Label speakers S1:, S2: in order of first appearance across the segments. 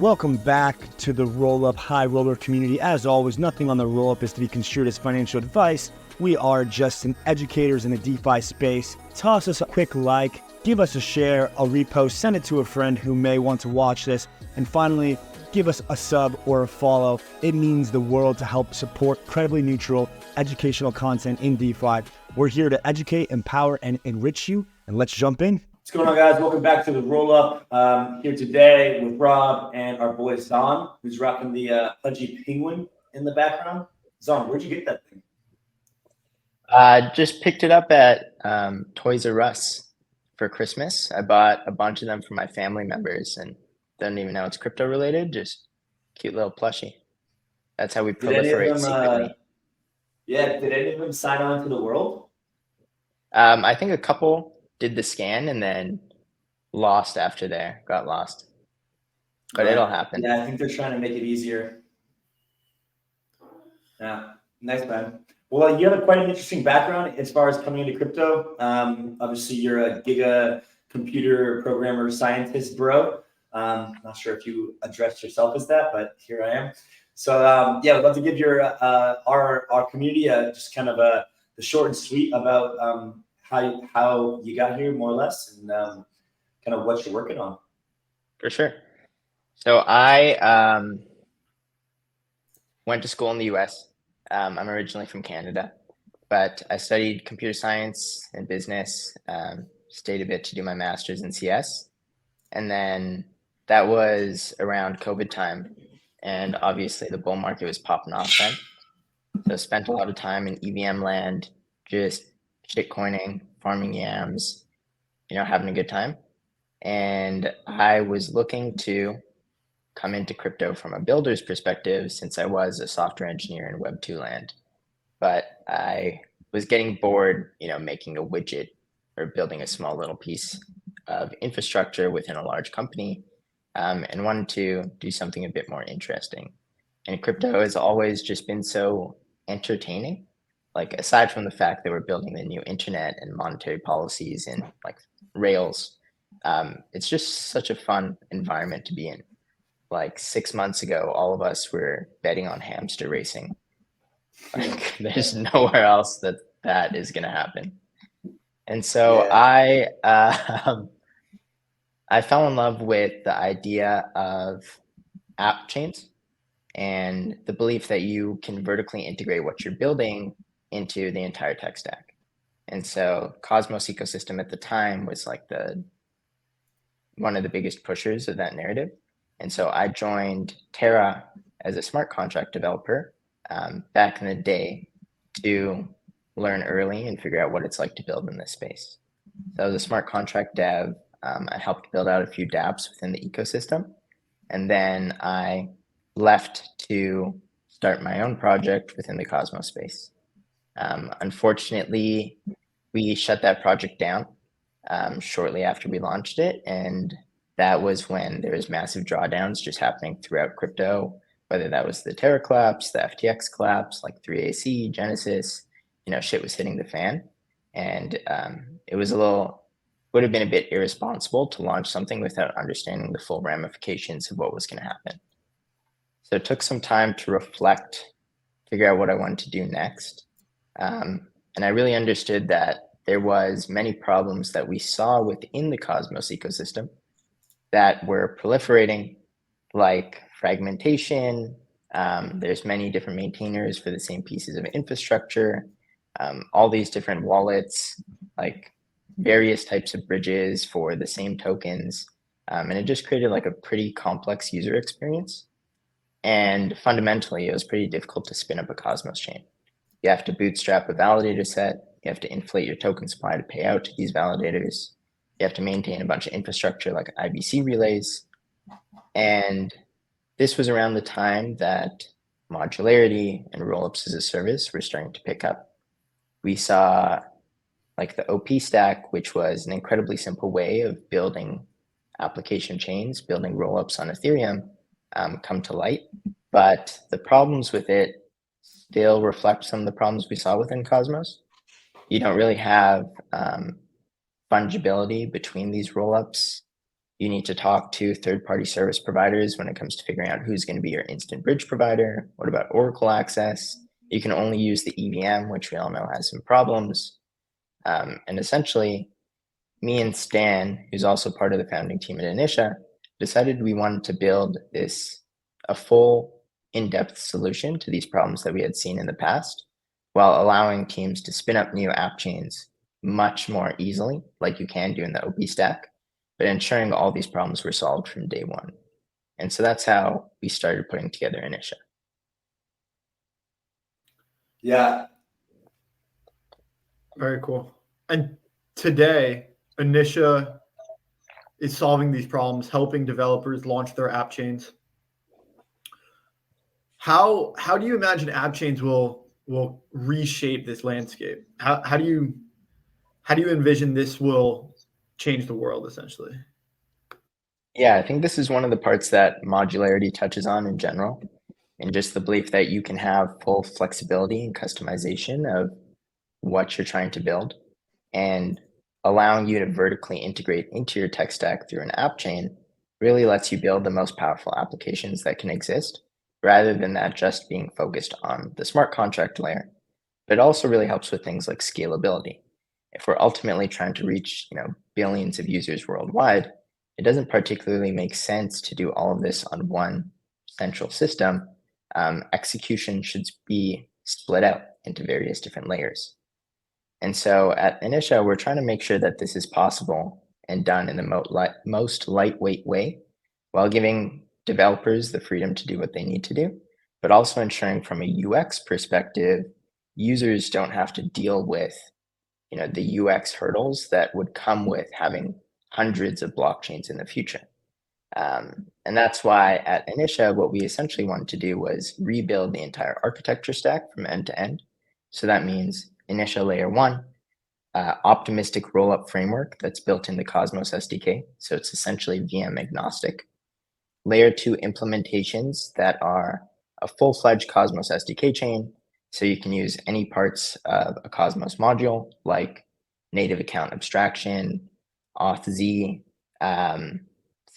S1: Welcome back to the Rollup High Roller community. As always, nothing on the Rollup is to be construed as financial advice. We are just some educators in the DeFi space. Toss us a quick like, give us a share, a repost, send it to a friend who may want to watch this, and finally, give us a sub or a follow. It means the world to help support credibly neutral educational content in DeFi. We're here to educate, empower, and enrich you, and let's jump in.
S2: What's going on, guys? Welcome back to the Rollup. Here today with Rob and our boy Zan, who's rocking the pudgy penguin in the background. Zan, where'd you get that thing?
S3: Just picked it up at Toys R Us for Christmas. I bought a bunch of them for my family members and don't even know it's crypto related, just cute little plushie. That's how we proliferate secretly.
S2: Did any of them sign on to the world?
S3: I think a couple did the scan and then lost after there, got lost. But it'll happen.
S2: Yeah, I think they're trying to make it easier. Yeah, nice, man. Well, you have quite an interesting background as far as coming into crypto. Obviously, you're a giga computer programmer scientist, bro. Not sure if you addressed yourself as that, but here I am. So I'd love to give your our community just kind of the short and sweet about how you got here, more or less, and kind of what you're working on.
S3: For sure. So I went to school in the US. I'm originally from Canada, but I studied computer science and business, stayed a bit to do my master's in CS. And then that was around COVID time. And obviously the bull market was popping off then. So I spent a lot of time in EVM land, just shitcoining, farming yams, having a good time. And I was looking to come into crypto from a builder's perspective since I was a software engineer in Web2 land. But I was getting bored, making a widget or building a small little piece of infrastructure within a large company, and wanted to do something a bit more interesting. And crypto has always just been so entertaining. Like, aside from the fact that we're building the new internet and monetary policies and like Rails, it's just such a fun environment to be in. Like 6 months ago, all of us were betting on hamster racing. Like, there's nowhere else that is going to happen. And so I fell in love with the idea of app chains and the belief that you can vertically integrate what you're building into the entire tech stack. And so Cosmos ecosystem at the time was like one of the biggest pushers of that narrative. And so I joined Terra as a smart contract developer back in the day to learn early and figure out what it's like to build in this space. So I was a smart contract dev. I helped build out a few dApps within the ecosystem. And then I left to start my own project within the Cosmos space. Unfortunately, we shut that project down shortly after we launched it. And that was when there was massive drawdowns just happening throughout crypto, whether that was the Terra collapse, the FTX collapse, like 3AC, Genesis, shit was hitting the fan. And it would have been a bit irresponsible to launch something without understanding the full ramifications of what was going to happen. So it took some time to reflect, figure out what I wanted to do next. And I really understood that there was many problems that we saw within the Cosmos ecosystem that were proliferating, like fragmentation. There's many different maintainers for the same pieces of infrastructure, all these different wallets, like various types of bridges for the same tokens. And it just created like a pretty complex user experience. And fundamentally, it was pretty difficult to spin up a Cosmos chain. You have to bootstrap a validator set. You have to inflate your token supply to pay out to these validators. You have to maintain a bunch of infrastructure like IBC relays. And this was around the time that modularity and rollups as a service were starting to pick up. We saw like the OP stack, which was an incredibly simple way of building application chains, building rollups on Ethereum, come to light. But the problems with it still reflect some of the problems we saw within Cosmos. You don't really have fungibility between these rollups. You need to talk to third-party service providers when it comes to figuring out who's going to be your instant bridge provider. What about Oracle access? You can only use the EVM, which we all know has some problems. And essentially, me and Stan, who's also part of the founding team at Initia, decided we wanted to build a full in-depth solution to these problems that we had seen in the past, while allowing teams to spin up new app chains much more easily, like you can do in the OP stack, but ensuring all these problems were solved from day one. And so that's how we started putting together Initia.
S2: Yeah.
S4: Very cool. And today, Initia is solving these problems, helping developers launch their app chains. How do you imagine app chains will reshape this landscape? How do you envision this will change the world essentially?
S3: Yeah, I think this is one of the parts that modularity touches on in general, and just the belief that you can have full flexibility and customization of what you're trying to build, and allowing you to vertically integrate into your tech stack through an app chain really lets you build the most powerful applications that can exist, rather than that just being focused on the smart contract layer. But it also really helps with things like scalability. If we're ultimately trying to reach, billions of users worldwide, it doesn't particularly make sense to do all of this on one central system. Execution should be split out into various different layers. And so at Initia, we're trying to make sure that this is possible and done in the most lightweight way, while giving developers the freedom to do what they need to do, but also ensuring from a UX perspective, users don't have to deal with the UX hurdles that would come with having hundreds of blockchains in the future. And that's why at Initia, what we essentially wanted to do was rebuild the entire architecture stack from end to end. So that means Initia layer 1, optimistic rollup framework that's built in the Cosmos SDK. So it's essentially VM agnostic. Layer 2 implementations that are a full-fledged Cosmos SDK chain. So you can use any parts of a Cosmos module, like native account abstraction, authz,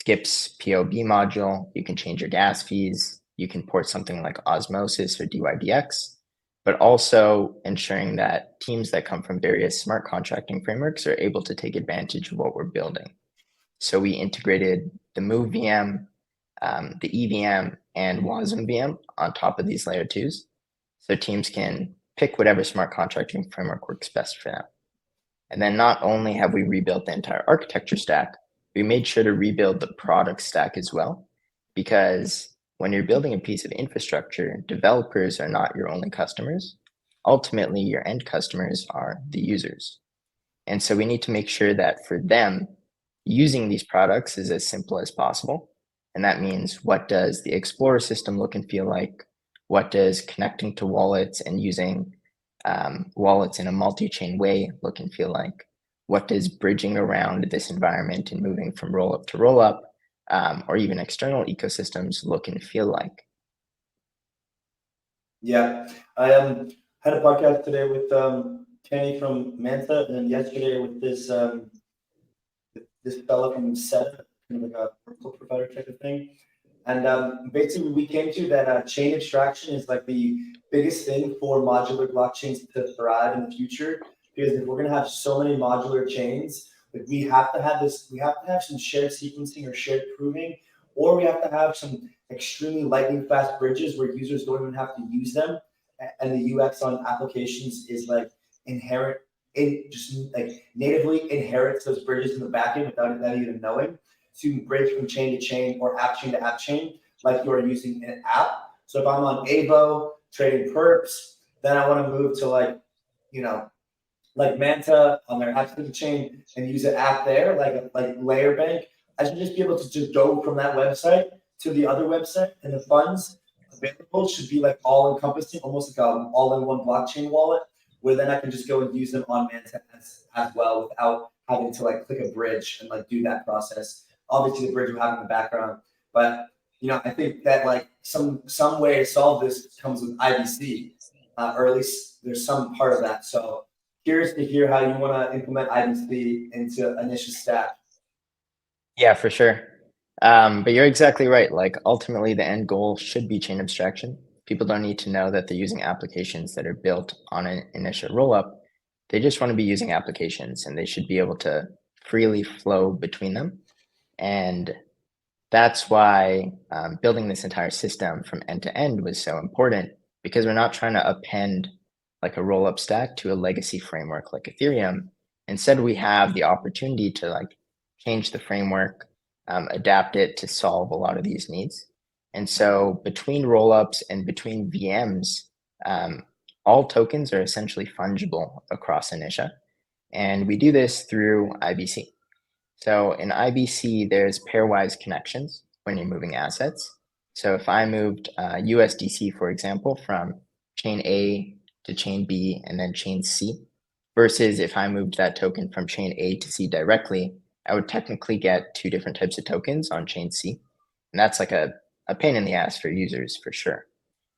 S3: Skips POB module. You can change your gas fees. You can port something like Osmosis or DYDX, but also ensuring that teams that come from various smart contracting frameworks are able to take advantage of what we're building. So we integrated the Move VM, the EVM, and WASM VM on top of these layer 2s. So teams can pick whatever smart contracting framework works best for them. And then not only have we rebuilt the entire architecture stack, we made sure to rebuild the product stack as well, because when you're building a piece of infrastructure, developers are not your only customers. Ultimately, your end customers are the users. And so we need to make sure that for them, using these products is as simple as possible. And that means, what does the Explorer system look and feel like? What does connecting to wallets and using wallets in a multi-chain way look and feel like? What does bridging around this environment and moving from rollup to rollup, or even external ecosystems look and feel like?
S2: Yeah, I had a podcast today with Kenny from Manta, and yesterday with this fellow from Seta, kind of like a protocol provider type of thing. And basically, we came to that chain abstraction is like the biggest thing for modular blockchains to thrive in the future. Because if we're going to have so many modular chains, like we have to have some shared sequencing or shared proving, or we have to have some extremely lightning fast bridges where users don't even have to use them, and the UX on applications is like inherent. It just like natively inherits those bridges in the backend without that even knowing. So you can bridge from chain to chain or app chain to app chain like you are using an app. So if I'm on Avo trading perps, then I want to move to like Manta on their app chain and use an app there, like Layer Bank. I should just be able to just go from that website to the other website, and the funds available should be like all encompassing, almost like an all-in-one blockchain wallet, where then I can just go and use them on Manta as well without having to like click a bridge and like do that process. Obviously, the bridge will have in the background, but I think that like some way to solve this comes with IBC, or at least there's some part of that. So curious to hear how you want to implement IBC into Initia stack.
S3: Yeah, for sure. But you're exactly right. Like ultimately the end goal should be chain abstraction. People don't need to know that they're using applications that are built on an initial rollup. They just want to be using applications and they should be able to freely flow between them. And that's why building this entire system from end to end was so important, because we're not trying to append like a rollup stack to a legacy framework like Ethereum. Instead, we have the opportunity to like change the framework, adapt it to solve a lot of these needs. And so between rollups and between VMs, all tokens are essentially fungible across Initia. And we do this through IBC. So in IBC, there's pairwise connections when you're moving assets. So if I moved USDC, for example, from chain A to chain B and then chain C, versus if I moved that token from chain A to C directly, I would technically get two different types of tokens on chain C. And that's like a pain in the ass for users for sure.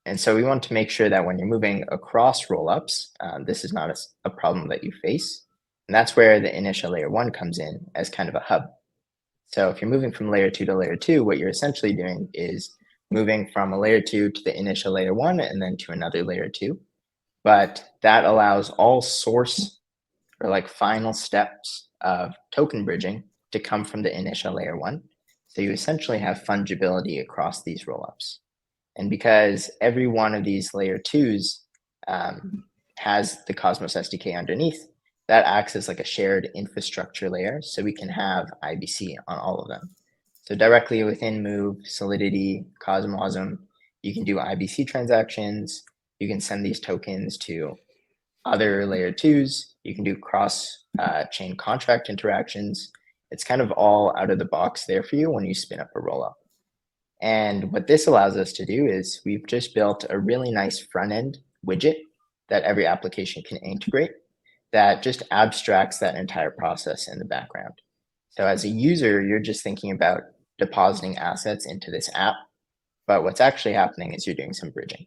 S3: And so we want to make sure that when you're moving across rollups, this is not a problem that you face. And that's where the initial layer one comes in as kind of a hub. So if you're moving from layer two to layer two, what you're essentially doing is moving from a layer two to the initial layer one and then to another layer two. But that allows all source or like final steps of token bridging to come from the initial layer one. So you essentially have fungibility across these rollups. And because every one of these layer twos has the Cosmos SDK underneath, that acts as like a shared infrastructure layer. So we can have IBC on all of them. So directly within Move, Solidity, Cosmosm, you can do IBC transactions. You can send these tokens to other layer twos. You can do cross chain contract interactions. It's kind of all out of the box there for you when you spin up a rollup. And what this allows us to do is we've just built a really nice front end widget that every application can integrate that just abstracts that entire process in the background. So as a user, you're just thinking about depositing assets into this app, but what's actually happening is you're doing some bridging.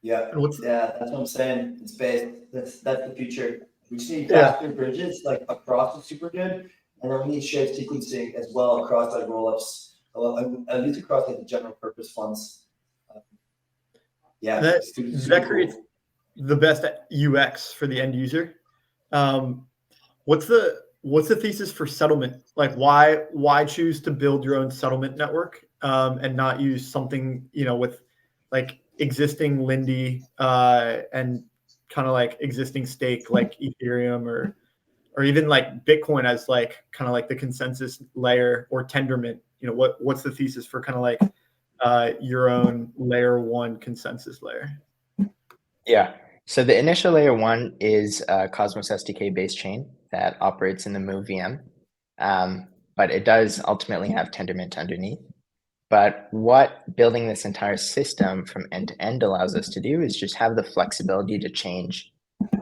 S2: Yeah,
S4: And what's
S2: that's what I'm saying. It's based. That's the future. We just need faster bridges like across is super good, and then we need shared sequencing as well across like rollups. At least across like the general purpose funds. Yeah,
S4: that creates the best UX for the end user. What's the thesis for settlement? Like why choose to build your own settlement network and not use something, with like existing Lindy and kind of like existing stake like Ethereum or even like Bitcoin as like kind of like the consensus layer or Tendermint? What's the thesis for kind of like your own layer one consensus layer?
S3: Yeah. So the initial layer one is a Cosmos SDK based chain that operates in the Move VM, but it does ultimately have Tendermint underneath. But what building this entire system from end to end allows us to do is just have the flexibility to change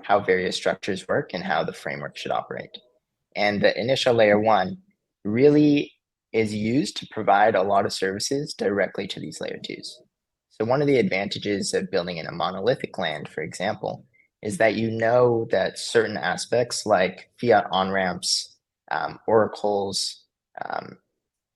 S3: how various structures work and how the framework should operate. And the initial layer one really is used to provide a lot of services directly to these layer twos. So one of the advantages of building in a monolithic land, for example, is that you know that certain aspects like fiat on-ramps, oracles,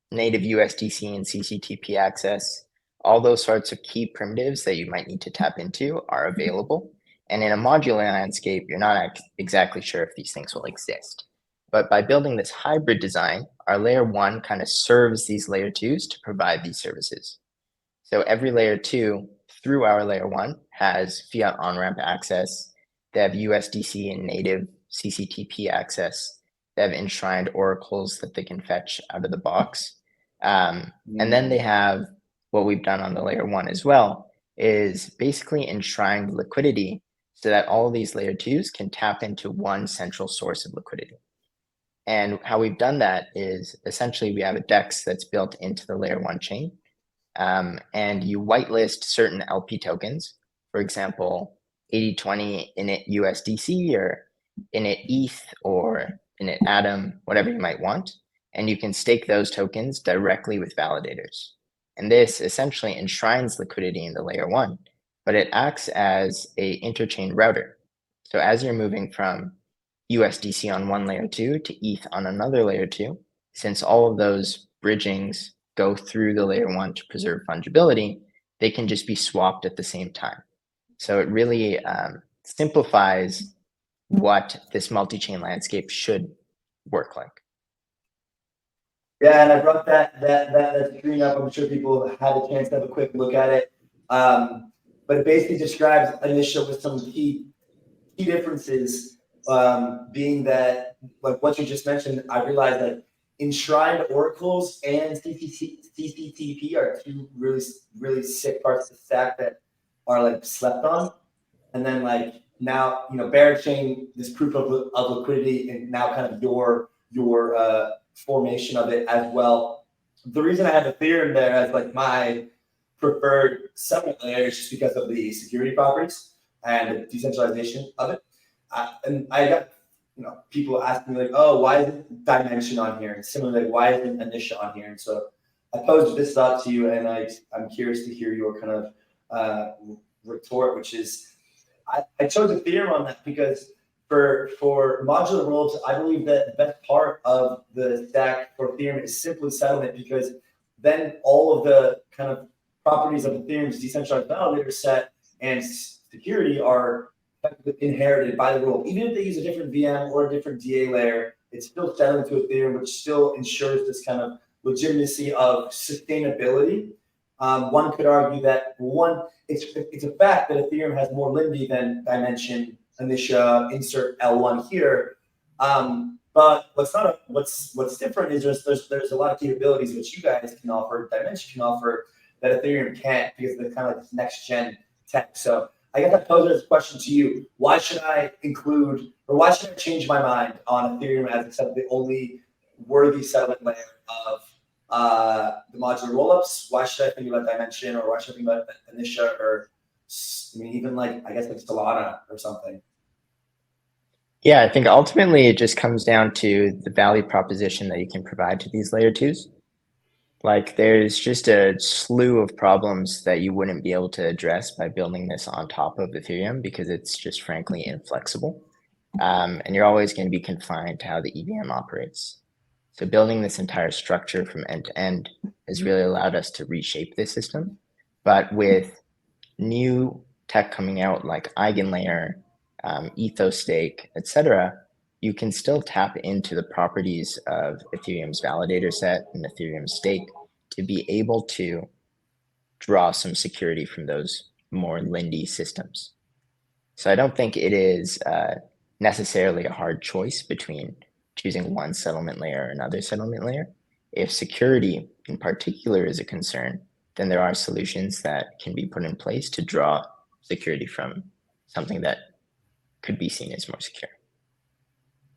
S3: native USDC and CCTP access, all those sorts of key primitives that you might need to tap into are available. And in a modular landscape, you're not exactly sure if these things will exist. But by building this hybrid design, our layer one kind of serves these layer twos to provide these services. So every layer two through our layer one has fiat on-ramp access. They have USDC and native CCTP access. They have enshrined oracles that they can fetch out of the box. And then they have what we've done on the layer one as well is basically enshrined liquidity so that all of these layer twos can tap into one central source of liquidity. And how we've done that is essentially we have a DEX that's built into the layer one chain. And you whitelist certain LP tokens, for example, 8020 init USDC or init ETH or init Atom, whatever you might want. And you can stake those tokens directly with validators. And this essentially enshrines liquidity in the layer one, but it acts as a interchain router. So as you're moving from USDC on one layer two to ETH on another layer two, since all of those bridgings go through the layer 1 to preserve fungibility, they can just be swapped at the same time. So it really simplifies what this multi-chain landscape should work like.
S2: Yeah, and I brought that screen up. I'm sure people had a chance to have a quick look at it. But it basically describes Initia with some key differences, being that, like what you just mentioned, I realized that enshrined oracles and CCTP are two really sick parts of the stack that are like slept on. And then like now, Berachain, this proof of liquidity, and now kind of your formation of it as well. The reason I have Ethereum there as like my preferred settlement layer is just because of the security properties and the decentralization of it. And I got people asking me like, oh, why isn't Dimension on here? And similarly, why isn't Initia on here? And so I posed this thought to you, and I'm curious to hear your kind of retort, which is I chose Ethereum on that because for modular rollups, I believe that the best part of the stack for Ethereum is simply settlement, because then all of the kind of properties of Ethereum's decentralized validator set and security are inherited by the rule. Even if they use a different VM or a different DA layer, it's still settling to Ethereum, which still ensures this kind of legitimacy of sustainability. One could argue that it's a fact that Ethereum has more Lindy than Dimension, Initia, insert L1 here. But what's different is there's a lot of capabilities which you guys can offer, Dimension can offer, that Ethereum can't, because they're kind of like next gen tech. So I guess I pose this question to you: why should I include, or why should I change my mind on Ethereum as the only worthy settlement layer of the modular rollups? Why should I think about Dimension, or why should I think about Initia, or even like Solana or something?
S3: Yeah, I think ultimately it just comes down to the value proposition that you can provide to these layer 2s. Like there's just a slew of problems that you wouldn't be able to address by building this on top of Ethereum, because it's just frankly inflexible. And you're always going to be confined to how the EVM operates. So building this entire structure from end to end has really allowed us to reshape this system. But with new tech coming out like EigenLayer, Ethos Stake, etc., you can still tap into the properties of Ethereum's validator set and Ethereum stake to be able to draw some security from those more Lindy systems. So I don't think it is necessarily a hard choice between choosing one settlement layer or another settlement layer. If security in particular is a concern, then there are solutions that can be put in place to draw security from something that could be seen as more secure.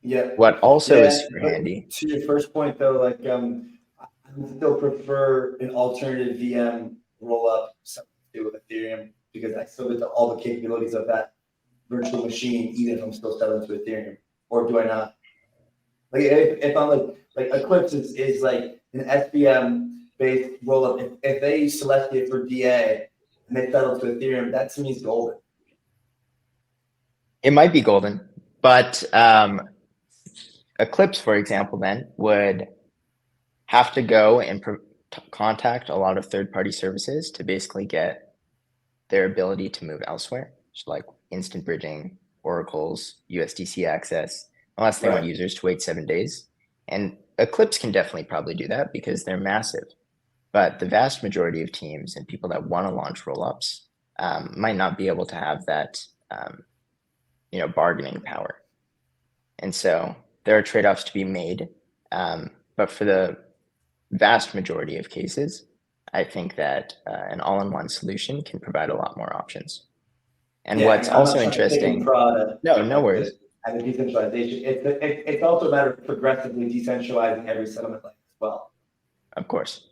S2: Yeah.
S3: What also is super handy.
S2: To your first point, though, like I still prefer an alternative VM rollup, something to do with Ethereum, because I still get all the capabilities of that virtual machine, even if I'm still selling to Ethereum. Or do I not? Like if I'm like Eclipse is like an SVM based rollup. If they select it for DA and they settle to Ethereum, that to me is golden.
S3: It might be golden, but Eclipse, for example, then would have to go and contact a lot of third-party services to basically get their ability to move elsewhere, so like instant bridging, oracles, USDC access, unless they want users to wait 7 days. And Eclipse can definitely probably do that because they're massive. But the vast majority of teams and people that want to launch rollups might not be able to have that bargaining power. And so there are trade-offs to be made. But for the vast majority of cases, I think that an all-in-one solution can provide a lot more options. And what's also interesting, no worries.
S2: And the decentralization, it's also a matter of progressively decentralizing every settlement layer as well.
S3: Of course.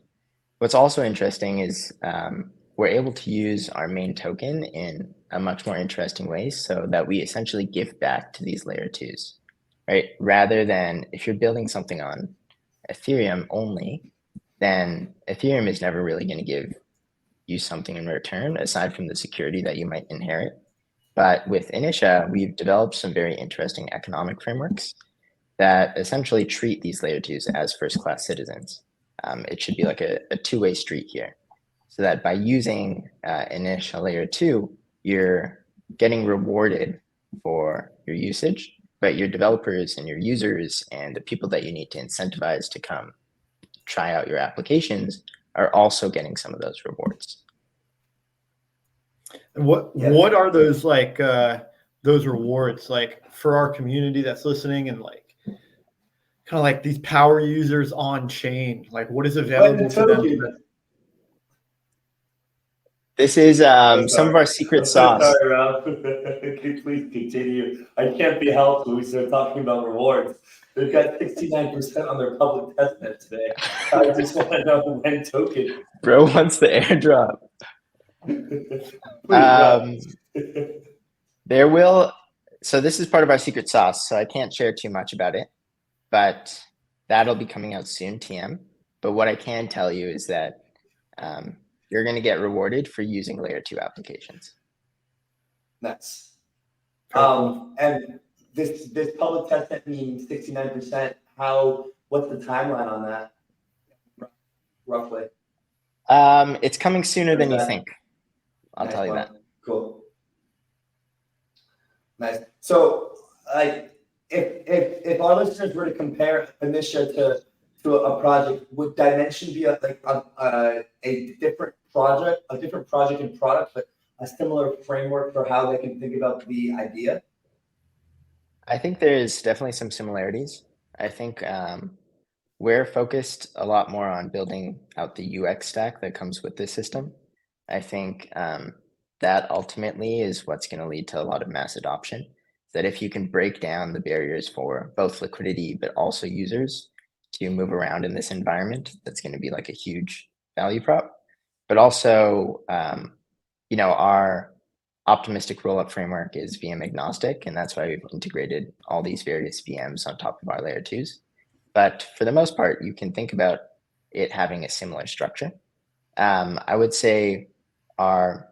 S3: What's also interesting is we're able to use our main token in a much more interesting way, so that we essentially give back to these layer 2s, right? Rather than if you're building something on Ethereum only, then Ethereum is never really going to give you something in return aside from the security that you might inherit. But with Initia, we've developed some very interesting economic frameworks that essentially treat these layer twos as first-class citizens. It should be like a two-way street here, so that by using Initia layer 2, you're getting rewarded for your usage, but your developers and your users and the people that you need to incentivize to come try out your applications are also getting some of those rewards.
S4: And what are those like those rewards like for our community that's listening, and like kind of like these power users on chain? Like what is available to them?
S3: This is some of our secret sauce.
S2: Sorry, Rob. Please continue. I can't be helped when we start talking about rewards. They've got 69% on their public testnet today. I just want to know when token.
S3: Bro wants the airdrop. There will. So this is part of our secret sauce. So I can't share too much about it, but that'll be coming out soon, TM. But what I can tell you is that you're going to get rewarded for using layer 2 applications.
S2: Nice. And this public testnet means 69%. What's the timeline on that? Roughly.
S3: It's coming sooner than you think. I'll tell you that.
S2: Cool. Nice. So, like, if our listeners were to compare Initia to a project, would Dimension be a different project and product, but a similar framework for how they can think about the idea?
S3: I think there's definitely some similarities. I think we're focused a lot more on building out the UX stack that comes with this system. I think that ultimately is what's going to lead to a lot of mass adoption. That if you can break down the barriers for both liquidity, but also users to move around in this environment, that's going to be like a huge value prop. But also, our optimistic rollup framework is VM agnostic, and that's why we've integrated all these various VMs on top of our layer 2s. But for the most part, you can think about it having a similar structure. I would say our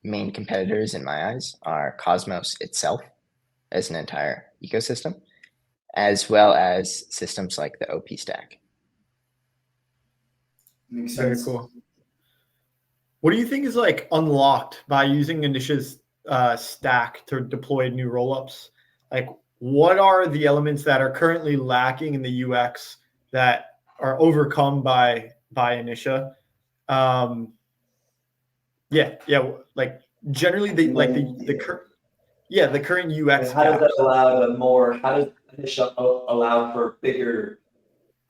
S3: main competitors in my eyes are Cosmos itself as an entire ecosystem, as well as systems like the OP stack.
S2: Makes
S4: Very
S2: sense.
S4: cool. What do you think is like unlocked by using Initia's stack to deploy new rollups? Like, what are the elements that are currently lacking in the UX that are overcome by Initia? Like generally the current UX.
S2: How does that how does Initia allow for bigger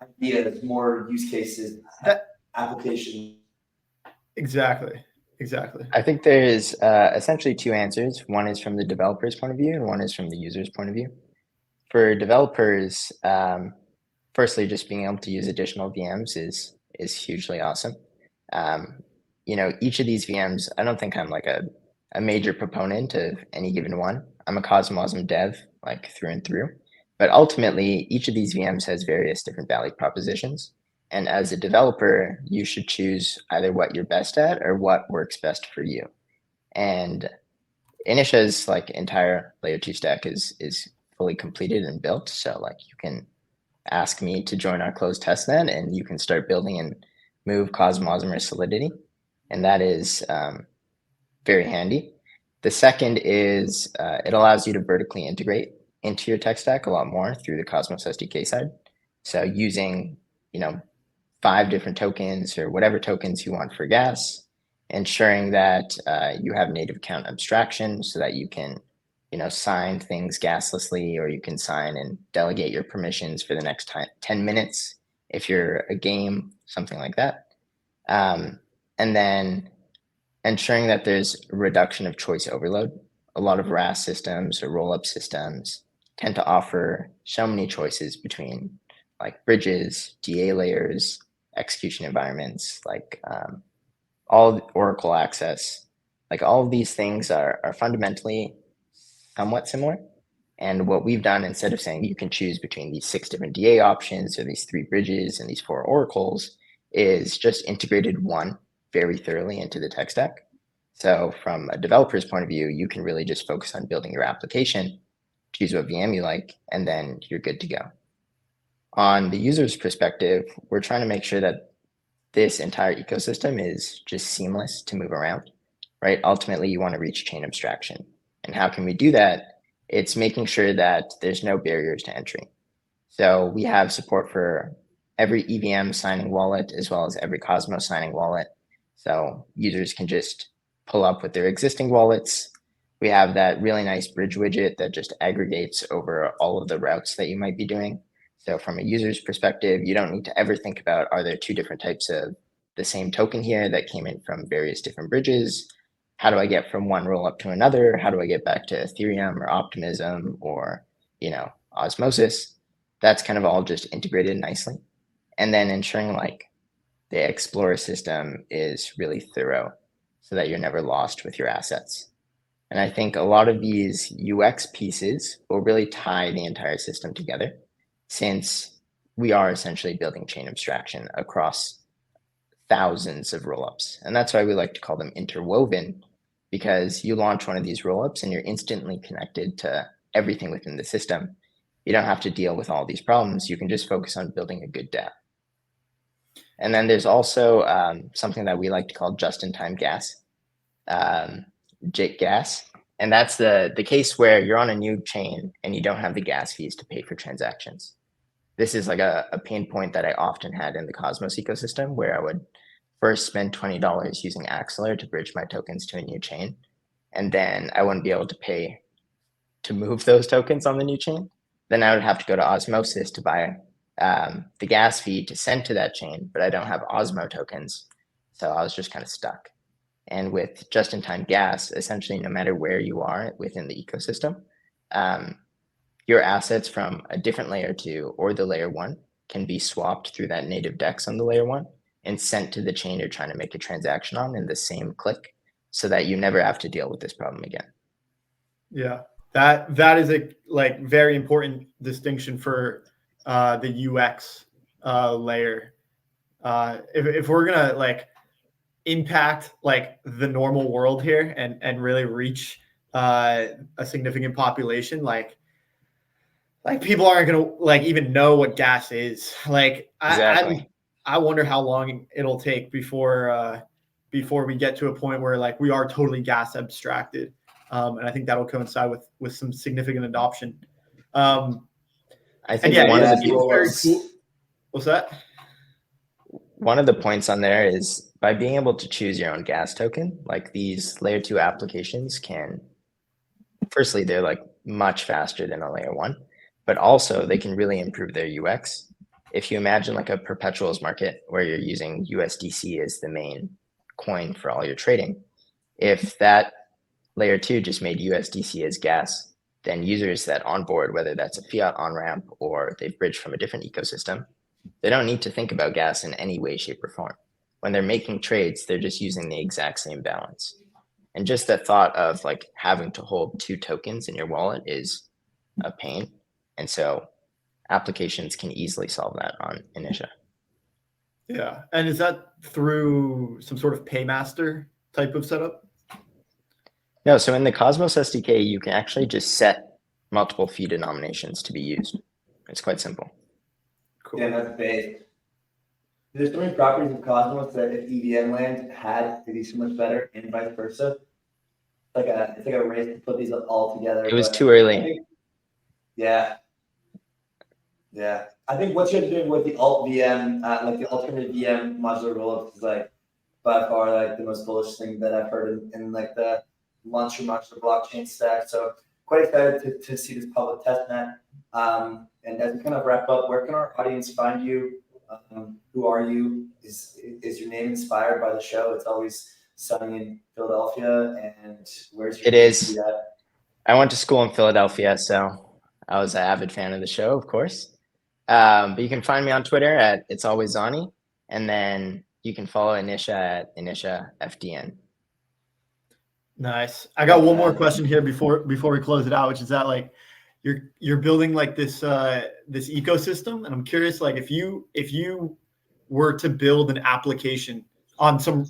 S2: ideas, more use cases, applications?
S4: Exactly.
S3: I think there's essentially two answers. One is from the developer's point of view, and one is from the user's point of view. For developers, firstly, just being able to use additional VMs is hugely awesome. Each of these VMs, I don't think I'm like a major proponent of any given one. I'm a Cosmosm dev, like through and through. But ultimately, each of these VMs has various different value propositions. And as a developer, you should choose either what you're best at or what works best for you. And Initia's like entire layer 2 stack is fully completed and built. So like you can ask me to join our closed testnet and you can start building and move Cosmosm or Solidity. And that is very handy. The second is it allows you to vertically integrate into your tech stack a lot more through the Cosmos SDK side. So using, 5 different tokens or whatever tokens you want for gas, ensuring that you have native account abstraction so that you can, sign things gaslessly, or you can sign and delegate your permissions for the next 10 minutes if you're a game, something like that. And then ensuring that there's a reduction of choice overload. A lot of RAS systems or rollup systems tend to offer so many choices between like bridges, DA layers, execution environments, like all Oracle access. Like all of these things are fundamentally somewhat similar. And what we've done, instead of saying you can choose between these 6 different DA options or these 3 bridges and these 4 oracles, is just integrated one very thoroughly into the tech stack. So from a developer's point of view, you can really just focus on building your application, choose what VM you like, and then you're good to go. on the user's perspective, we're trying to make sure that this entire ecosystem is just seamless to move around, right? Ultimately, you want to reach chain abstraction. And how can we do that? It's making sure that there's no barriers to entry. So we have support for every EVM signing wallet as well as every Cosmos signing wallet. So users can just pull up with their existing wallets. We have that really nice bridge widget that just aggregates over all of the routes that you might be doing. So from a user's perspective, you don't need to ever think about, are there two different types of the same token here that came in from various different bridges? How do I get from one rollup to another? How do I get back to Ethereum or Optimism or, Osmosis? That's kind of all just integrated nicely. And then ensuring like the Explorer system is really thorough so that you're never lost with your assets. And I think a lot of these UX pieces will really tie the entire system together, since we are essentially building chain abstraction across thousands of rollups. And that's why we like to call them interwoven, because you launch one of these rollups and you're instantly connected to everything within the system. You don't have to deal with all these problems. You can just focus on building a good dApp. And then there's also something that we like to call just-in-time gas, JIT gas. And that's the case where you're on a new chain and you don't have the gas fees to pay for transactions. This is like a pain point that I often had in the Cosmos ecosystem, where I would first spend $20 using Axelar to bridge my tokens to a new chain. And then I wouldn't be able to pay to move those tokens on the new chain. Then I would have to go to Osmosis to buy the gas fee to send to that chain, but I don't have Osmo tokens. So I was just kind of stuck. And with just-in-time gas, essentially, no matter where you are within the ecosystem, your assets from a different layer 2 or the layer 1 can be swapped through that native DEX on the layer 1 and sent to the chain you're trying to make a transaction on in the same click, so that you never have to deal with this problem again.
S4: Yeah, that is a very important distinction for the UX layer. If we're gonna impact the normal world here and really reach a significant population, people aren't gonna even know what gas is.
S3: Exactly.
S4: I wonder how long it'll take before we get to a point where we are totally gas abstracted. And I think that'll coincide with some significant adoption.
S3: I think
S4: yeah,
S3: one of the
S4: it's very cool. What's that?
S3: One of the points on there is, by being able to choose your own gas token, these layer 2 applications can, firstly, they're much faster than a layer 1, but also they can really improve their UX. If you imagine a perpetuals market where you're using USDC as the main coin for all your trading, if that layer 2 just made USDC as gas, then users that onboard, whether that's a fiat on-ramp or they've bridged from a different ecosystem, they don't need to think about gas in any way, shape, or form. When they're making trades, they're just using the exact same balance. And just the thought of having to hold 2 tokens in your wallet is a pain. And so applications can easily solve that on Initia.
S4: Yeah. And is that through some sort of paymaster type of setup?
S3: No, so in the Cosmos SDK, you can actually just set multiple fee denominations to be used. It's quite simple.
S2: Cool. Yeah, that's big. There's so many properties of Cosmos that if EVM land had to be so much better, and vice versa. It's like a race to put these all together.
S3: It was too early.
S2: Yeah. I think what you're doing with the altVM, the alternative VM modular rollup, is by far the most bullish thing that I've heard in the launch of modular blockchain stack. So quite excited to see this public testnet. And as we kind of wrap up, where can our audience find you? Who are you? Is your name inspired by the show? It's always sunny in Philadelphia, and where's your?
S3: It is. I went to school in Philadelphia, so I was an avid fan of the show, of course. But you can find me on Twitter at It's Always Zani, and then you can follow Initia at Initia FDN.
S4: Nice. I got one more question here before we close it out, which is that you're building this this ecosystem, and I'm curious if you were to build an application on some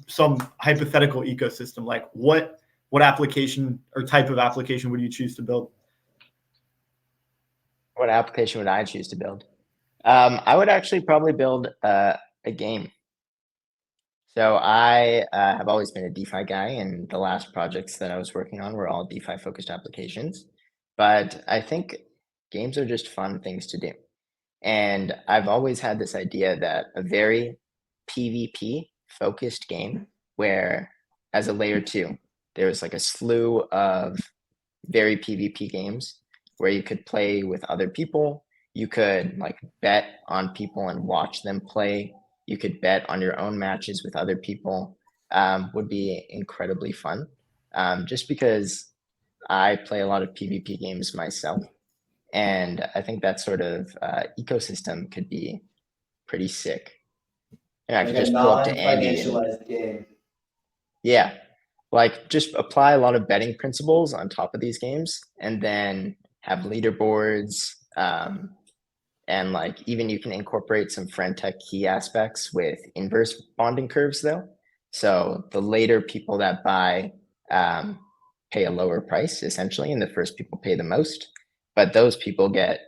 S4: hypothetical ecosystem, what application or type of application would you choose to build?
S3: What application would I choose to build? I would actually probably build a game. So I have always been a DeFi guy, and the last projects that I was working on were all DeFi focused applications. But I think games are just fun things to do. And I've always had this idea that a very PvP focused game where, as a layer 2, there was like a slew of very PvP games where you could play with other people. You could like bet on people and watch them play. You could bet on your own matches with other people. Would be incredibly fun. Just because I play a lot of PvP games myself. And I think that sort of ecosystem could be pretty sick. And I could
S2: Like a
S3: just pull up to Andy and
S2: non-financialized game.
S3: yeah, like just apply a lot of betting principles on top of these games and then have leaderboards. And like even you can incorporate some friend tech key aspects with inverse bonding curves though. So the later people that buy pay a lower price essentially, and the first people pay the most. But those people get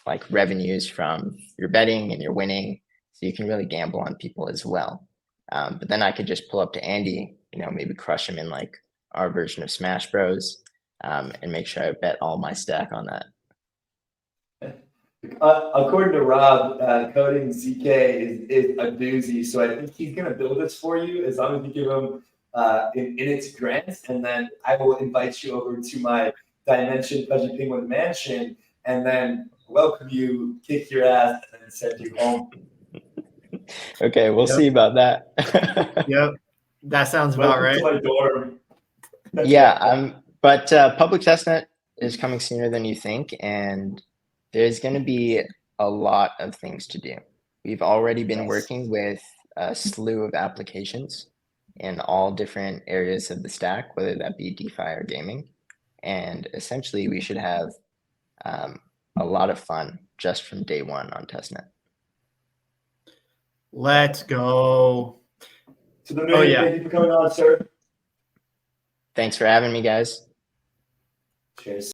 S3: like revenues from your betting and your winning. So you can really gamble on people as well. But then I could just pull up to Andy, maybe crush him in like our version of Smash Bros. And make sure I bet all my stack on that.
S2: According to Rob, coding ZK is a doozy. So I think he's going to build this for you as long as you give him in its grants. And then I will invite you over to my Dimension Fuzzy Penguin Mansion and then welcome you, kick your ass, and then send you home.
S3: Okay, we'll see about that.
S4: Yep, that sounds about right.
S2: To my dorm.
S3: Yeah, but public testnet is coming sooner than you think, and there's going to be a lot of things to do. We've already been working with a slew of applications in all different areas of the stack, whether that be DeFi or gaming. And essentially, we should have a lot of fun just from day one on testnet.
S4: Let's go.
S2: To the moon.
S4: Yeah.
S2: Thank you for coming on, sir.
S3: Thanks for having me, guys.
S2: Cheers.